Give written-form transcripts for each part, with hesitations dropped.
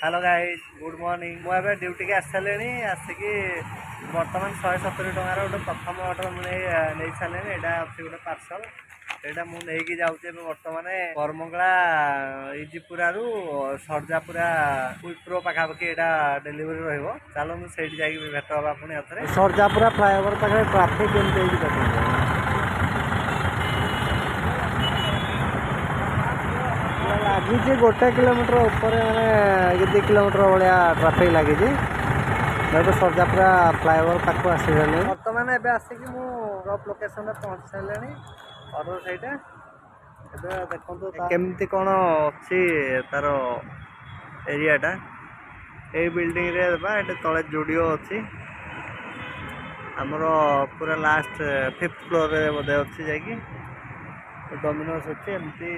Hello guys good morning मुझे duty के आसी सारे आसिकी बर्तमान 170 टकर गोटे प्रथम ऑर्डर मुझे नहीं सारे यहाँ अच्छी गोटे पार्सल यहाँ मुझे जाऊँगी बर्तमान बरमंगला इजिपुरा सरजापुरा विप्रो पाखापाखि यहाँ डेलीवरी रलो मुझे जाकि भेट हाँ पुणी आउे सरजापुरा फ्लाईओवर पाखे ट्राफिक एमती लगी गोटे किलोमीटर ऊपर मैंने 2 किलोमीटर भाया ट्राफिक लगी सरजापुरा फ्लाईओवर पाक आसी सारे बर्तमान एवं आसिक ड्रप लोकेशन पहुँची सारे ऑर्डर सहीटा देखो केमती कौन अच्छी तार एरियाटा ये बिल्डिंग रे तले जुडियो अच्छी आमर पूरा लास्ट 5th फ्लोर रे बोधे अच्छी जाकि डोमिनोज अच्छी एमती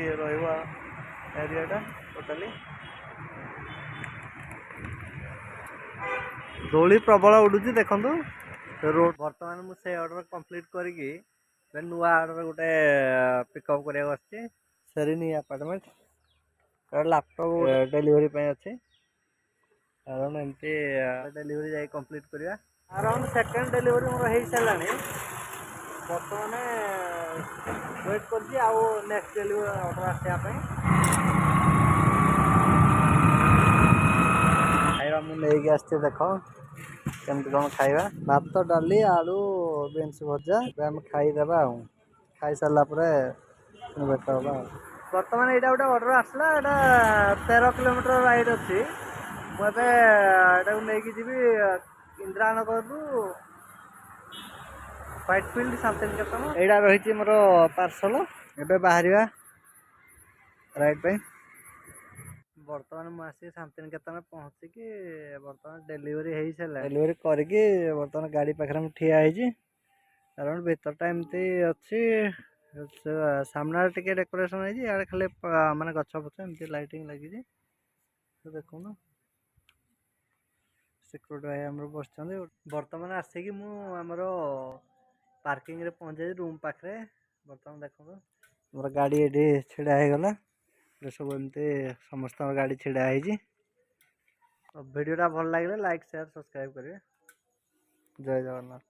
एरियाटा टोटाली दोली प्रबल उड़ूची देखु रोड बर्तमान मुझे ऑर्डर कंप्लीट करी नुआ ऑर्डर गोटे पिकअप करने सेरिनी अपार्टमेंट लैपटॉप डेलीवरी अच्छे अराउंड एमती डेलीवरी जाए कंप्लीट करवा अराउंड सेकेंड डेलीवरी मोर हो सारे बर्तमान वेट कर नेक्स्ट डेलीवरी ऑर्डर आसापी खाଇବା ମୁଁ ନେଇକି ଆସିଛି ଦେଖ କେମିତି କ'ଣ ଖାଇବା ଭାତ ଡାଲି ଆଳୁ ବିନ୍ସ ଭଜା ଏବେ ଆମେ ଖାଇଦେବା ଆଉ ଖାଇସାରିଲା ପରେ ଭେଟ ହେବା ଆଉ ବର୍ତ୍ତମାନ ଏଇଟା ଗୋଟେ ଅର୍ଡ଼ର ଆସିଲା ଏଇଟା 13 କିଲୋମିଟର ରାଇଡ୍ ଅଛି ମୁଁ ଏବେ ଏଟାକୁ ନେଇକି ଯିବି ଇନ୍ଦ୍ରାନଗରରୁ ହ୍ୱାଇଟଫିଲ୍ଡ ଶାନ୍ତିନିକେତନ ଏଇଟା ରହିଛି ମୋର ପାର୍ସଲ ଏବେ बाहर राइड पे बर्तमान मुझे शांतिनिकेतन पहुँचिकी बर्तमान डेलीवरी हो सारा डेलीवरी करके बर्तमान गाड़ी पाखे ठिया कारण भीतरटा एमती अच्छी सामना टे डेकोरेशन है खाली माने गछ फछ एमती लाइटिंग लगी देखो सिक्योरिटी भाई आम बस बर्तमान आसिकी मुझर पार्किंग रे पहुँचे रूम पाखे बर्तमान देखो मोर गाड़ी ये छिड़ा होगला सब एमती समस्त गाड़ी छिड़ा वीडियोटा भल लगे लाइक शेयर सब्सक्राइब करेंगे जय जगन्नाथ।